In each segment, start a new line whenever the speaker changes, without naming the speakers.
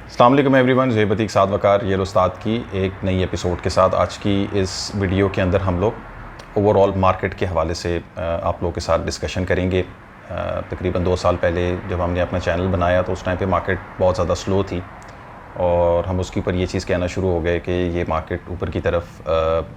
अस्सलाम वालेकुम एवरीवन, ज़ेब अतीक साद वकार ये उस्ताद की एक नई एपिसोड के साथ आज की इस वीडियो के अंदर हम लोग ओवरऑल मार्केट के हवाले से आप लोगों के साथ डिस्कशन करेंगे। तकरीबन 2 साल पहले जब हमने अपना चैनल बनाया तो उस टाइम पे मार्केट बहुत ज़्यादा स्लो थी और हम उसके ऊपर ये चीज़ कहना शुरू हो गए कि ये मार्केट ऊपर की तरफ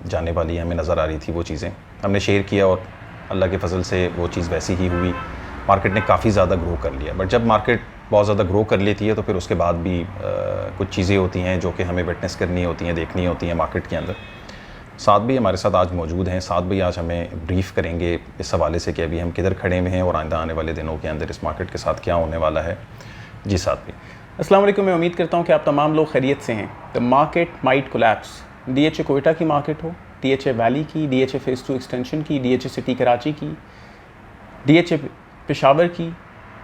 जाने वाली हमें नज़र आ रही थी। वो चीज़ें हमने शेयर किया और अल्लाह के फजल से वो चीज़ वैसी ही हुई। मार्केट ने काफ़ी ज़्यादा ग्रो कर लिया, बट जब मार्केट बहुत ज़्यादा ग्रो कर लेती है तो फिर उसके बाद भी कुछ चीज़ें होती हैं जो कि हमें विटनेस करनी होती हैं, देखनी होती हैं मार्केट के अंदर। साथ भी हमारे साथ आज मौजूद हैं। साथ भी आज हमें ब्रीफ़ करेंगे इस हवाले से कि अभी हम किधर खड़े हुए हैं और आइंदा आने वाले दिनों के अंदर इस मार्केट के साथ क्या होने वाला है। जी साथ भी
अस्सलाम वालेकुम। मैं उम्मीद करता हूँ कि आप तमाम लोग खैरियत से हैं। The market might collapse. DHA Quetta की मार्केट हो, DHA वैली की, DHA फेज़ 2 एक्सटेंशन की, DHA सिटी कराची की, DHA पेशावर की,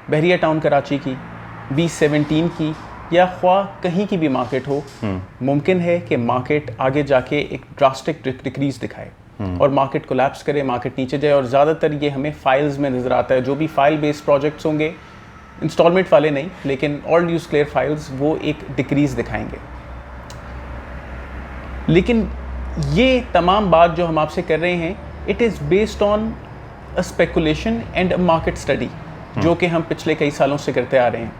बहरिया टाउन कराची की, B17 की, या ख्वाह कहीं की भी मार्केट हो, मुमकिन है कि मार्केट आगे जाके एक ड्रास्टिक डिक्रीज दिखाए और मार्केट कोलैप्स करे, मार्केट नीचे जाए। और ज़्यादातर ये हमें फाइल्स में नज़र आता है। जो भी फाइल बेस्ड प्रोजेक्ट्स होंगे, इंस्टॉलमेंट वाले नहीं लेकिन ऑल न्यूज़ क्लियर फाइल्स, वो एक डिक्रीज़ दिखाएंगे। लेकिन ये तमाम बात जो हम आपसे कर रहे हैं, it is based on a speculation and a market study जो कि हम पिछले कई सालों से करते आ रहे हैं।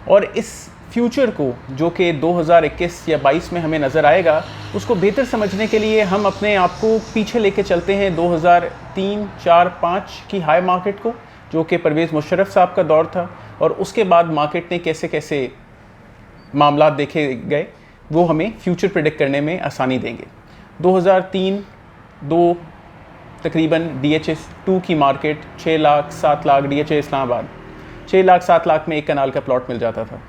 और इस फ्यूचर को जो कि 2021 या 22 में हमें नज़र आएगा, उसको बेहतर समझने के लिए हम अपने आप को पीछे लेके चलते हैं 2003, 4, 5 की हाई मार्केट को, जो कि परवेज़ मुशर्रफ साहब का दौर था। और उसके बाद मार्केट ने कैसे कैसे मामलात देखे गए, वो हमें फ्यूचर प्रेडिक्ट करने में आसानी देंगे। 2003-2 तकरीबन DHA 2 की मार्केट 6 लाख 7 लाख, DHA इस्लामाबाद 6 लाख 7 लाख में एक कनाल का प्लॉट मिल जाता था।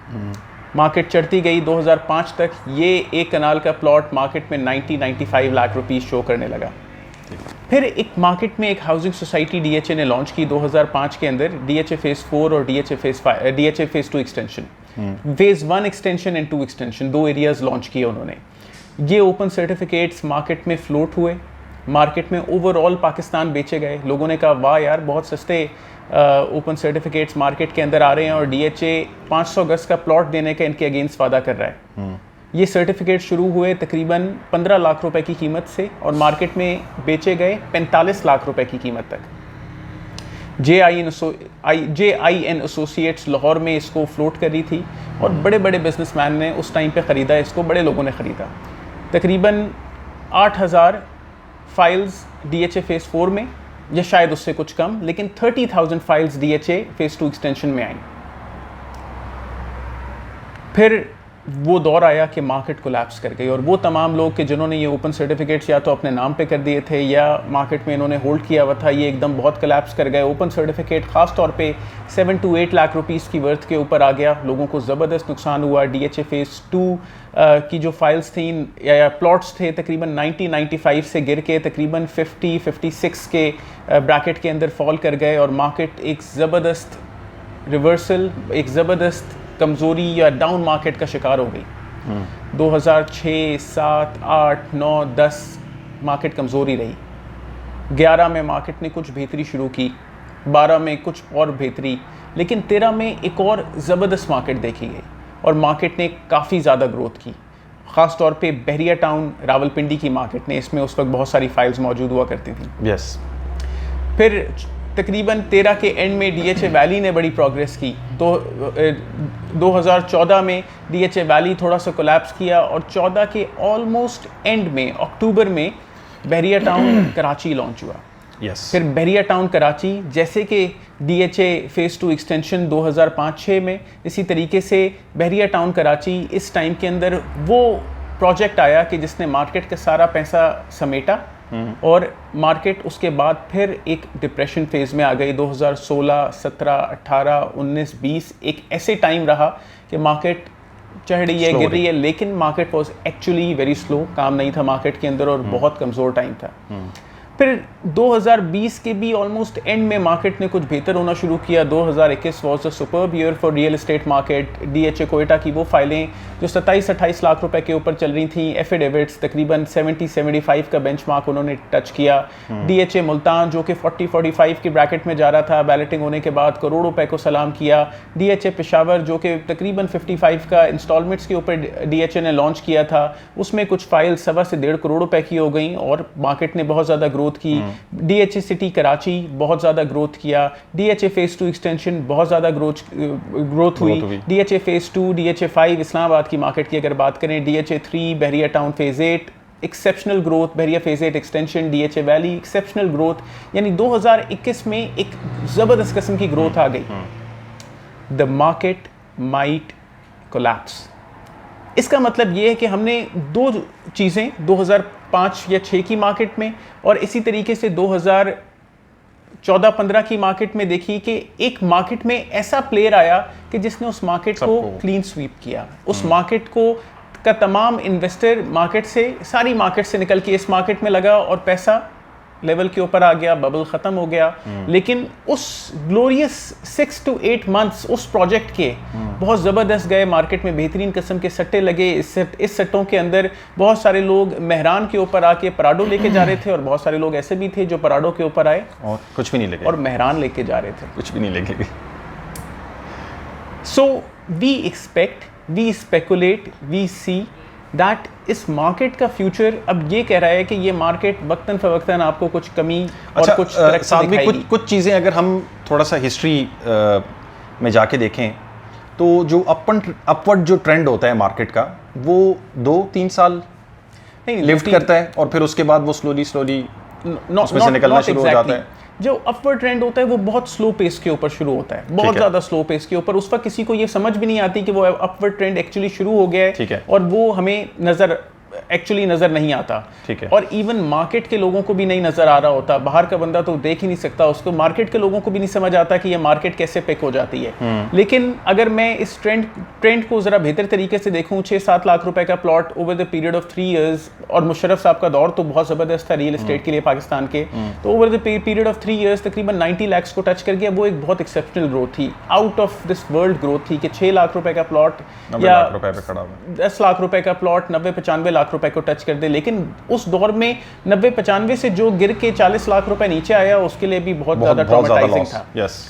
मार्केट चढ़ती गई 2005 तक, ये एक कनाल का प्लॉट मार्केट में 90-95 लाख रुपीस शो करने लगा। फिर एक मार्केट में एक हाउसिंग सोसाइटी DHA ने लॉन्च की 2005 के अंदर, DHA फेज़ 4 और DHA phase 2 extension, phase 1 extension and 2 extension, 2 areas launch किए उन्होंने। ये ओपन सर्टिफिकेट्स मार्केट में फ्लोट हुए, मार्केट में ओवरऑल पाकिस्तान बेचे गए। लोगों ने कहा वाह यार, बहुत सस्ते ओपन सर्टिफिकेट्स मार्केट के अंदर आ रहे हैं और DHA 500 गज का प्लॉट देने का इनके अगेंस्ट वादा कर रहा है। ये सर्टिफिकेट शुरू हुए तकरीबन 15 लाख रुपए की कीमत से और मार्केट में बेचे गए 45 लाख रुपए की कीमत तक। JIN एसोसिएट्स लाहौर में इसको फ्लोट करी थी और बड़े बड़े बिजनेसमैन ने उस टाइम पे ख़रीदा इसको, बड़े लोगों ने ख़रीदा। तकरीबन 8,000 फाइल्स DHA फेज़ 4 में, या शायद उससे कुछ कम, लेकिन 30,000 फाइल्स DHA फेज़ 2 एक्सटेंशन में आई। फिर वो दौर आया कि मार्केट कोलैप्स कर गई और वो तमाम लोग कि जिन्होंने ये ओपन सर्टिफिकेट्स या तो अपने नाम पे कर दिए थे या मार्केट में इन्होंने होल्ड किया हुआ था, ये एकदम बहुत कोलैप्स कर गए। ओपन सर्टिफिकेट ख़ास तौर पे 7 to 8 लाख रुपीस की वर्थ के ऊपर आ गया। लोगों को ज़बरदस्त नुकसान हुआ। DHA फेज़ 2 की जो फाइल्स थी या प्लॉट्स थे, तकरीबन 90-95 से गिर के तकरीबन 50-56 के ब्रैकेट के अंदर फॉल कर गए और मार्केट एक ज़बरदस्त रिवर्सल, एक ज़बरदस्त कमज़ोरी या डाउन मार्केट का शिकार हो गई। 2006, 7, 8, 9, 10 मार्केट कमज़ोरी रही। 11 में मार्केट ने कुछ बेहतरी शुरू की, 12 में कुछ और बेहतरी, लेकिन 13 में एक और ज़बरदस्त मार्केट देखी गई और मार्केट ने काफ़ी ज़्यादा ग्रोथ की। ख़ास तौर पे बहरिया टाउन रावलपिंडी की मार्केट ने, इसमें उस वक्त बहुत सारी फाइल्स मौजूद हुआ करती थी।
यस।
फिर तकरीबन 13 के एंड में DHA वैली ने बड़ी प्रोग्रेस की। तो 2014 में DHA वैली थोड़ा सा कोलैप्स किया और 14 के ऑलमोस्ट एंड में, अक्टूबर में, बहरिया टाउन कराची लॉन्च हुआ।
यस।
फिर बहरिया टाउन कराची, जैसे कि DHA फेज़ 2 एक्सटेंशन 2005-6 में, इसी तरीके से बहरिया टाउन कराची इस टाइम के अंदर वो प्रोजेक्ट आया कि जिसने मार्केट का सारा पैसा समेटा और मार्केट उसके बाद फिर एक डिप्रेशन फेज़ में आ गई। 2016, 17, 18, 19, 20 एक ऐसे टाइम रहा कि मार्केट चढ़ रही है, गिर रही है, लेकिन market was actually very slow. काम नहीं था मार्केट के अंदर और बहुत कमज़ोर टाइम था। फिर 2020 के भी ऑलमोस्ट एंड में मार्केट ने कुछ बेहतर होना शुरू किया। 2021 was a superb year for real estate market. DHA Quetta की वो फाइलें जो 27-28 लाख रुपए के ऊपर चल रही थी, एफिडेविट्स तकरीबन 70-75 का बेंचमार्क उन्होंने टच किया। डीएचए मुल्तान जो कि 40-45 की ब्रैकेट में जा रहा था, बैलेटिंग होने के बाद करोड़ रुपए को सलाम किया। डीएचए पेशावर जो कि तकरीबन 55 का इंस्टॉलमेंट्स के ऊपर डीएचए ने लॉन्च किया था, उसमें कुछ फाइल्स 1.25 से 1.5 करोड़ रुपए की हो गई और मार्केट ने बहुत ज़्यादा ग्रोथ की। डीएचए सिटी कराची बहुत ज़्यादा ग्रोथ किया। डीएचए फेज 2 एक्सटेंशन बहुत ज़्यादा ग्रोथ हुई। डीएचए फेज 2, डीएचए 5 इस्लामाबाद की मार्केट की अगर बात करें, DHA 3 Bahria town phase 8 exceptional growth, Bahria phase 8 extension, DHA valley exceptional growth, यानी 2021 में एक ज़बरदस्त किस्म की ग्रोथ आ गई। The market might collapse. इसका मतलब ये है कि हमने दो चीज़ें 2005 या 6 की मार्केट में और इसी तरीके से 2014-15 की मार्केट में देखी कि एक मार्केट में ऐसा प्लेयर आया कि जिसने उस मार्केट को क्लीन स्वीप किया। उस मार्केट को का तमाम इन्वेस्टर मार्केट से, सारी मार्केट से निकल के इस मार्केट में लगा और पैसा लेवल के ऊपर आ गया, बबल ख़त्म हो गया। लेकिन उस ग्लोरियस 6 to 8 मंथ्स उस प्रोजेक्ट के बहुत ज़बरदस्त गए। मार्केट में बेहतरीन किस्म के सट्टे लगे। इस सट्टों के अंदर बहुत सारे लोग मेहरान के ऊपर आके पराडो लेके जा रहे थे और बहुत सारे लोग ऐसे भी थे जो पराडो के ऊपर आए
और कुछ भी नहीं लगे
और मेहरान लेके जा रहे थे,
कुछ भी नहीं लगे।
So we expect, we speculate, we see that इस मार्केट का फ्यूचर अब ये कह रहा है कि ये मार्केट वक्तन फवक्तन आपको कुछ कमी और कुछ
साथ में कुछ चीज़ें अगर हम थोड़ा सा हिस्ट्री में जाके देखें तो जो अपवर्ड जो ट्रेंड होता है मार्केट का वो 2-3 साल
नहीं
लिफ्ट करता है और फिर उसके बाद वो स्लोली उसमें से निकलना शुरू हो जाता है।
जो अपवर्ड ट्रेंड होता है वो बहुत स्लो पेस के ऊपर शुरू होता है, बहुत ज़्यादा स्लो पेस के ऊपर। उस वक्त किसी को ये समझ भी नहीं आती कि वो अपवर्ड ट्रेंड एक्चुअली शुरू हो गया है और वो हमें नज़र नहीं आता।
ठीक है।
और इवन मार्केट के लोगों को भी नहीं नज़र आ रहा होता, बाहर का बंदा तो देख ही नहीं सकता उसको, मार्केट के लोगों को भी नहीं समझ आता कि ये मार्केट कैसे पिक हो जाती है। लेकिन अगर मैं इस ट्रेंड को ज़रा बेहतर तरीके से देखूँ, 6-7 लाख रुपए का plot over the period of 3 years, और मुशर्रफ साहब का दौर तो बहुत ज़बरदस्त था रियल एस्टेट के लिए पाकिस्तान के, तो over the period of 3 years तकरीबन 90 लाख को टच कर गया। वो एक बहुत एक्सेप्शनल ग्रोथ थी, out of this world growth थी कि 6 लाख रुपए का प्लॉट या 10 लाख रुपए का प्लॉट 90-95 लाख रुपए को टच कर दे। लेकिन उस दौर में 90-95 से जो गिर के 40 लाख रुपए नीचे आया उसके लिए भी बहुत ज़्यादा ट्रॉमेटाइजिंग था,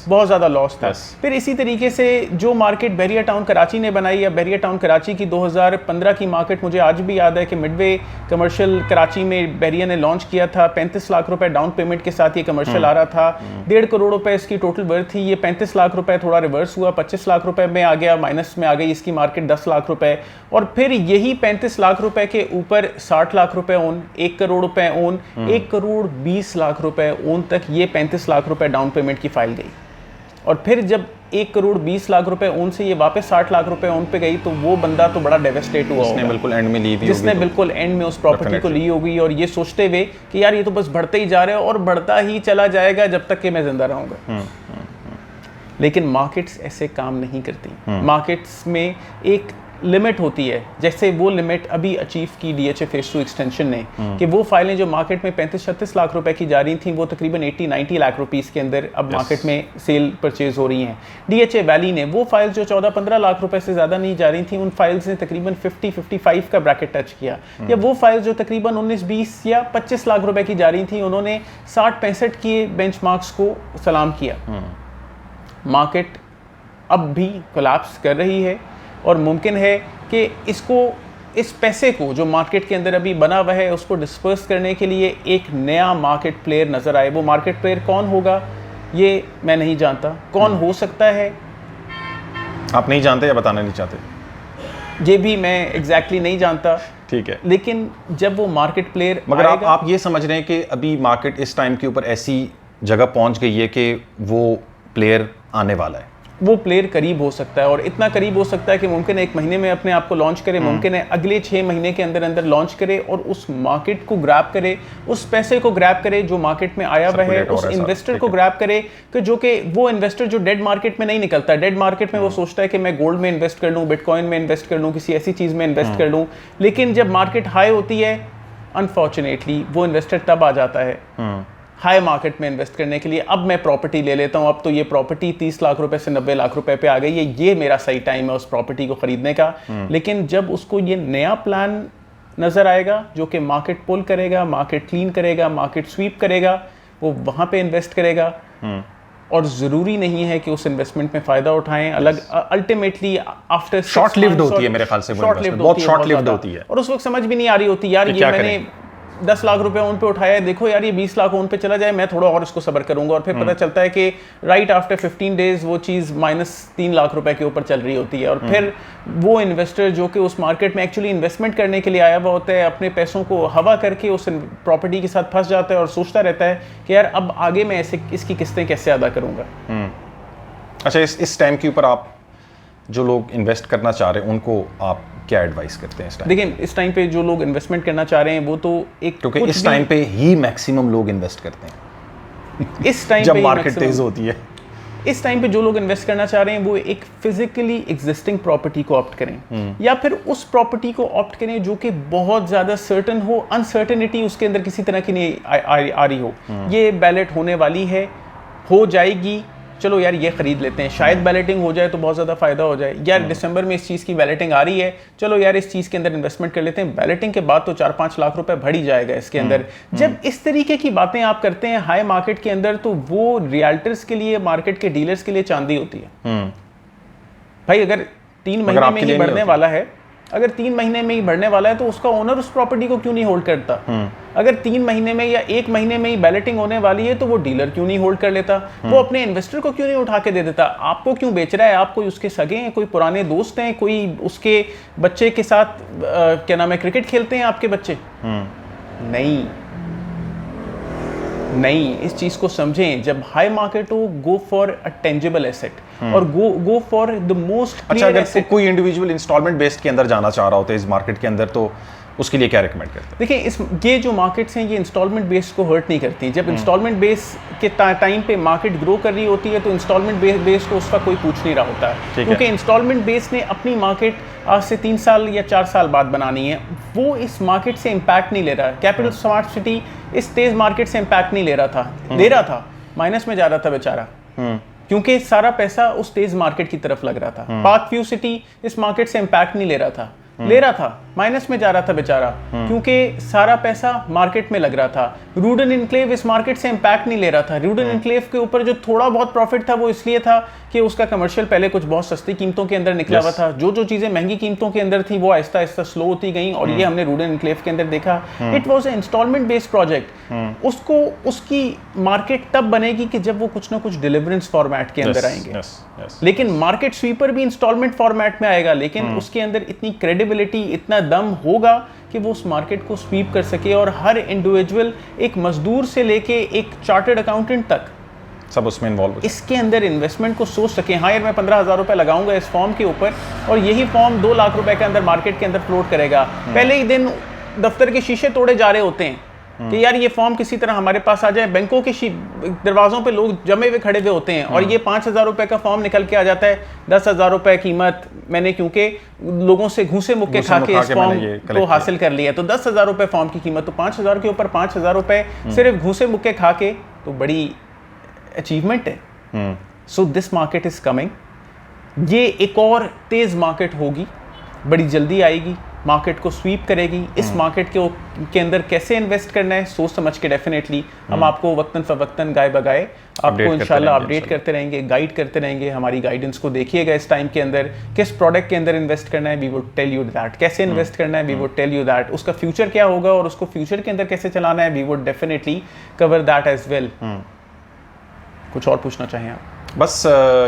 बहुत ज़्यादा लॉस था। फिर इसी तरीके से जो मार्केट बहरिया टाउन कराची ने बनाई, या बहरिया टाउन कराची की 2015 की मार्केट मुझे आज भी याद है कि मिडवे कमर्शियल कराची में बहरिया ने लॉन्च किया था। 35 लाख रुपए डाउन पेमेंट के साथ ये कमर्शियल आ रहा था। 1.5 करोड़ रुपए इसकी टोटल वर्थ थी। ये 35 लाख रुपए थोड़ा रिवर्स हुआ, 25 लाख रुपए में आ गया, माइनस में आ गई इसकी मार्केट 10 लाख रुपए। और फिर यही 35 लाख रुपए के ऊपर 60 लाख रुपए ओन, 1 करोड़ रुपए ओन, 1 करोड़ 20 लाख रुपए ओन तक ये 35 लाख रुपए डाउन पेमेंट की फाइल गई। और फिर जब 1 करोड़ 20 लाख रुपए ओन से ये वापस 60 लाख रुपए ओन पे गई तो वो बंदा तो बड़ा डेवेस्टेट हुआ,
जिसने बिल्कुल एंड में ली थी,
जिसने बिल्कुल एंड में उस प्रॉपर्टी को ली होगी और ये सोचते हुए कि यार ये तो बस बढ़ते ही जा रहे हैं और बढ़ता ही चला जाएगा जब तक कि मैं जिंदा रहूंगा। लेकिन मार्केट्स ऐसे काम नहीं करती। मार्केट्स में एक लिमिट होती है, जैसे वो लिमिट अभी अचीव की डीएचए फेज 2 एक्सटेंशन ने, कि वो फाइलें जो मार्केट में 35-36 लाख रुपए की जा रही थी वो तकरीबन 80-90 लाख रुपीस के अंदर अब मार्केट में सेल परचेज हो रही हैं। डीएचए वैली ने वो फाइल जो 14-15 लाख रुपए से ज़्यादा नहीं जा रही थी, उन फाइल्स ने तकरीबन 50-55 का ब्रैकेट टच किया। या वो फाइल जो तकरीबन 19-20 या 25 लाख रुपए की जा रही थी, उन्होंने 60-65 के बेंचमार्क्स को सलाम किया। मार्केट अब भी कोलैप्स कर रही है और मुमकिन है कि इस पैसे को जो मार्केट के अंदर अभी बना हुआ है उसको डिस्पर्स करने के लिए एक नया मार्केट प्लेयर नज़र आए। वो मार्केट प्लेयर कौन होगा ये मैं नहीं जानता, कौन हो सकता है
आप नहीं जानते या बताना नहीं चाहते,
ये भी मैं एग्जैक्टली नहीं जानता।
ठीक है,
लेकिन जब वो मार्केट प्लेयर
मगर आप ये समझ रहे हैं कि अभी मार्केट इस टाइम के ऊपर ऐसी जगह पहुंच गई है कि वो प्लेयर आने वाला है,
वो प्लेयर करीब हो सकता है और इतना करीब हो सकता है कि मुमकिन है 1 महीने में अपने आप को लॉन्च करे, मुमकिन है अगले 6 महीने के अंदर अंदर लॉन्च करे और उस मार्केट को ग्रैब करे, उस पैसे को ग्रैब करे जो मार्केट में आया हुआ है, उस इन्वेस्टर को ग्रैब करे कि जो कि वो इन्वेस्टर जो डेड मार्केट में नहीं निकलता। डेड मार्केट में वो सोचता है कि मैं गोल्ड में इन्वेस्ट कर लूँ, बिटकॉइन में इन्वेस्ट कर लूँ, किसी ऐसी चीज़ में इन्वेस्ट कर लूँ, लेकिन जब मार्केट हाई होती है अनफॉर्चुनेटली वो इन्वेस्टर तब आ जाता है हाई मार्केट में इन्वेस्ट करने के लिए, अब मैं प्रॉपर्टी ले लेता हूँ, अब तो ये प्रॉपर्टी 30 लाख रुपए से 90 लाख रुपए पे आ गई है, ये मेरा सही टाइम है उस प्रॉपर्टी को खरीदने का। लेकिन जब उसको ये नया प्लान नज़र आएगा जो कि मार्केट पुल करेगा, मार्केट क्लीन करेगा, मार्केट स्वीप करेगा, वो वहाँ पे इन्वेस्ट करेगा। और ज़रूरी नहीं है कि उस इन्वेस्टमेंट में फ़ायदा उठाएं। अलग अल्टीमेटली आफ्टर
शॉर्ट लिव्ड होती है मेरे ख्याल से, बहुत शॉर्ट लिव्ड होती है,
और उस वक्त समझ भी नहीं आ रही होती यार ये मैंने 10 लाख रुपए उन पे उठाया, देखो यार ये 20 लाख उन पे चला जाए, मैं थोड़ा और इसको सब्र करूंगा, और फिर पता चलता है कि राइट आफ्टर 15 डेज वो चीज़ -3 लाख रुपए के ऊपर चल रही होती है। और फिर वो इन्वेस्टर जो कि उस मार्केट में एक्चुअली इन्वेस्टमेंट करने के लिए आया हुआ होता है, अपने पैसों को हवा करके उस प्रॉपर्टी के साथ फंस जाता है और सोचता रहता है कि यार अब आगे मैं ऐसे इसकी किस्तें कैसे अदा करूंगा।
अच्छा, इस टाइम के ऊपर आप जो लोग इन्वेस्ट करना चाह रहे हैं उनको आप क्या एडवाइस करते हैं इस टाइम?
देखिए इस टाइम पे जो लोग इन्वेस्टमेंट करना चाह रहे हैं वो तो एक,
क्योंकि इस टाइम पे ही मैक्सिमम लोग इन्वेस्ट करते हैं
इस टाइम
जब
पे
मार्केट तेज होती है।
इस टाइम पे जो लोग इन्वेस्ट करना चाह रहे हैं वो एक फिजिकली एग्जिस्टिंग प्रॉपर्टी को ऑप्ट करें, या फिर उस प्रॉपर्टी को ऑप्ट करें जो कि बहुत ज़्यादा सर्टन हो, अनसर्टेनिटी उसके अंदर किसी तरह की नहीं आ रही हो। ये बैलेट होने वाली है, हो जाएगी, चलो यार ये खरीद लेते हैं, शायद बैलेटिंग हो जाए तो बहुत ज़्यादा फ़ायदा हो जाए, यार दिसंबर में इस चीज़ की बैलेटिंग आ रही है, चलो यार इस चीज़ के अंदर इन्वेस्टमेंट कर लेते हैं, बैलेटिंग के बाद तो 4-5 लाख रुपए बढ़ ही जाएगा इसके अंदर। जब इस तरीके की बातें आप करते हैं हाई मार्केट के अंदर, तो वो रियल्टर्स के लिए, मार्केट के डीलर्स के लिए चांदी होती है। भाई अगर 3 महीने में ही बढ़ने वाला है, अगर 3 महीने में ही बढ़ने वाला है तो उसका ओनर उस प्रॉपर्टी को क्यों नहीं होल्ड करता? अगर 3 महीने में या 1 महीने में ही बैलेटिंग होने वाली है तो वो डीलर क्यों नहीं होल्ड कर लेता? वो अपने इन्वेस्टर को क्यों नहीं उठा के दे देता? आपको क्यों बेच रहा है? आप कोई उसके सगे हैं, कोई पुराने दोस्त हैं, कोई उसके बच्चे के साथ क्या नाम है क्रिकेट खेलते हैं आपके बच्चे? नहीं, इस चीज को समझें। जब हाई मार्केट हो, go for a tangible asset, और गो फॉर द मोस्ट।
अच्छा, अगर कोई इंडिविजुअल इंस्टॉलमेंट बेस्ड के अंदर जाना चाह रहा होता है इस मार्केट के अंदर, तो उसके लिए क्या रिकमेंड करते हैं?
देखिए ये जो मार्केट्स हैं ये इंस्टॉलमेंट बेस को हर्ट नहीं करती। जब इंस्टॉलमेंट बेस के टाइम पे मार्केट ग्रो कर रही होती है तो इंस्टॉलमेंट बेस को उसका कोई पूछ नहीं रहा होता है, क्योंकि इंस्टॉलमेंट बेस ने अपनी मार्केट आज से 3 साल या 4 साल बाद बनानी है। वो इस मार्केट से इम्पैक्ट नहीं ले रहा। कैपिटल स्मार्ट सिटी इस तेज मार्केट से इम्पैक्ट नहीं ले रहा था, माइनस में जा रहा था बेचारा, क्योंकि सारा पैसा उस तेज मार्केट की तरफ लग रहा था। पार्क व्यू सिटी इस मार्केट से इम्पैक्ट नहीं ले रहा था, माइनस में जा रहा था बेचारा, क्योंकि सारा पैसा मार्केट में लग रहा था। रूडन इनक्लेव इस मार्केट से इम्पैक्ट नहीं ले रहा था। रूडन इनक्लेव के ऊपर जो थोड़ा बहुत प्रॉफिट था वो इसलिए था कि उसका कमर्शियल पहले कुछ बहुत सस्ती कीमतों के अंदर निकला हुआ था। जो चीजें महंगी कीमतों के अंदर थी वो आहिस्ता आहिस्ता स्लो होती गई, और ये हमने रूडन इनक्लेव के अंदर देखा। It was a installment based project. उसको उसकी मार्केट तब बनेगी कि जब वो कुछ ना कुछ डिलीवरेंस फॉर्मेट के अंदर आएंगे। लेकिन मार्केट स्वीपर भी इंस्टॉलमेंट फॉर्मेट में आएगा, लेकिन उसके अंदर इतनी क्रेडिबिलिटी, इतना दम होगा कि वो उस मार्केट को स्वीप कर सके, और हर इंडिविजुअल, एक मजदूर से लेके एक चार्टर्ड अकाउंटेंट तक,
सब उसमें इन्वॉल्व
इसके अंदर इन्वेस्टमेंट को सोच सके। हाँ यार मैं 15,000 रुपए लगाऊंगा इस फॉर्म के ऊपर, और यही फॉर्म 2 लाख रुपए के अंदर मार्केट के अंदर फ्लोट करेगा। पहले ही दिन दफ्तर के शीशे तोड़े जा रहे होते हैं कि यार ये फॉर्म किसी तरह हमारे पास आ जाए। बैंकों के दरवाजों पे लोग जमे हुए खड़े हुए होते हैं, और ये 5,000 रुपए का फॉर्म निकल के आ जाता है। 10,000 रुपए कीमत मैंने क्योंकि लोगों से घूसे मुक्के खा के इस फॉर्म को हासिल कर लिया, तो 10,000 रुपए फॉर्म की कीमत, तो 5,000 के ऊपर 5,000 रुपए सिर्फ घूसे मुक्के खा के, तो बड़ी अचीवमेंट है। So this market is coming. ये एक और तेज मार्केट होगी, बड़ी जल्दी आएगी, मार्केट को स्वीप करेगी। इस मार्केट के अंदर कैसे इन्वेस्ट करना है सोच समझ के डेफिनेटली हम आपको वक्तन फवक्तन गाय बगाए आपको इंशाल्लाह अपडेट करते रहेंगे, गाइड करते रहेंगे। हमारी गाइडेंस को देखिएगा इस टाइम के अंदर, किस प्रोडक्ट के अंदर इन्वेस्ट करना है we would tell you that, कैसे इन्वेस्ट करना है we would tell you that, उसका फ्यूचर क्या होगा और उसको फ्यूचर के अंदर कैसे चलाना है we would definitely cover that as well. कुछ और पूछना चाहें आप?
बस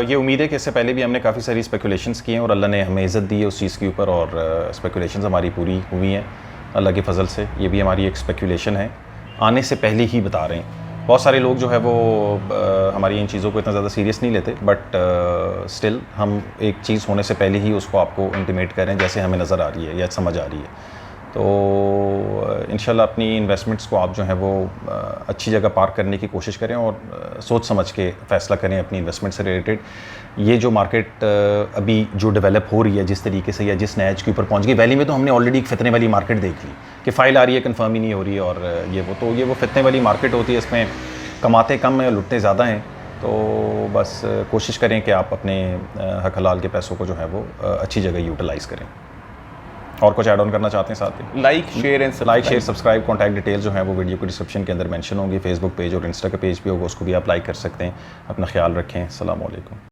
ये उम्मीद है कि इससे पहले भी हमने काफ़ी सारी स्पेकुलेशंस की हैं और अल्लाह ने हमें इज़्ज़त दी है उस चीज़ के ऊपर, और स्पेकुलेशंस हमारी पूरी हुई हैं अल्लाह के फजल से। ये भी हमारी एक स्पेकुलेशन है, आने से पहले ही बता रहे हैं। बहुत सारे लोग जो है वो हमारी इन चीज़ों को इतना ज़्यादा सीरियस नहीं लेते, बट स्टिल हम एक चीज़ होने से पहले ही उसको आपको इंटीमेट करें जैसे हमें नज़र आ रही है या समझ आ रही है। तो इंशाल्लाह अपनी इन्वेस्टमेंट्स को आप जो है वो अच्छी जगह पार्क करने की कोशिश करें और सोच समझ के फ़ैसला करें अपनी इन्वेस्टमेंट से रिलेटेड। ये जो मार्केट अभी जो डेवलप हो रही है जिस तरीके से या जिस नैज के ऊपर पहुंच गई, वैली में तो हमने ऑलरेडी एक फितने वाली मार्केट देख ली कि फ़ाइल आ रही है कंफर्म ही नहीं हो रही है, और ये वो फितने वाली मार्केट होती है। इसमें कमाते कम हैं, लुटते ज़्यादा हैं। तो बस कोशिश करें कि आप अपने हक हलाल के पैसों को जो है वो अच्छी जगह यूटिलाइज़ करें। और कुछ ऐड ऑन करना चाहते हैं साथ में?
Like share
subscribe. Contact detail जो है वो वीडियो को डिस्क्रिप्शन के अंदर मेंशन होंगी। फेसबुक पेज और इंस्टा का पेज भी होगा, उसको भी आप लाइक कर सकते हैं। अपना ख्याल रखें। अस्सलाम वालेकुम।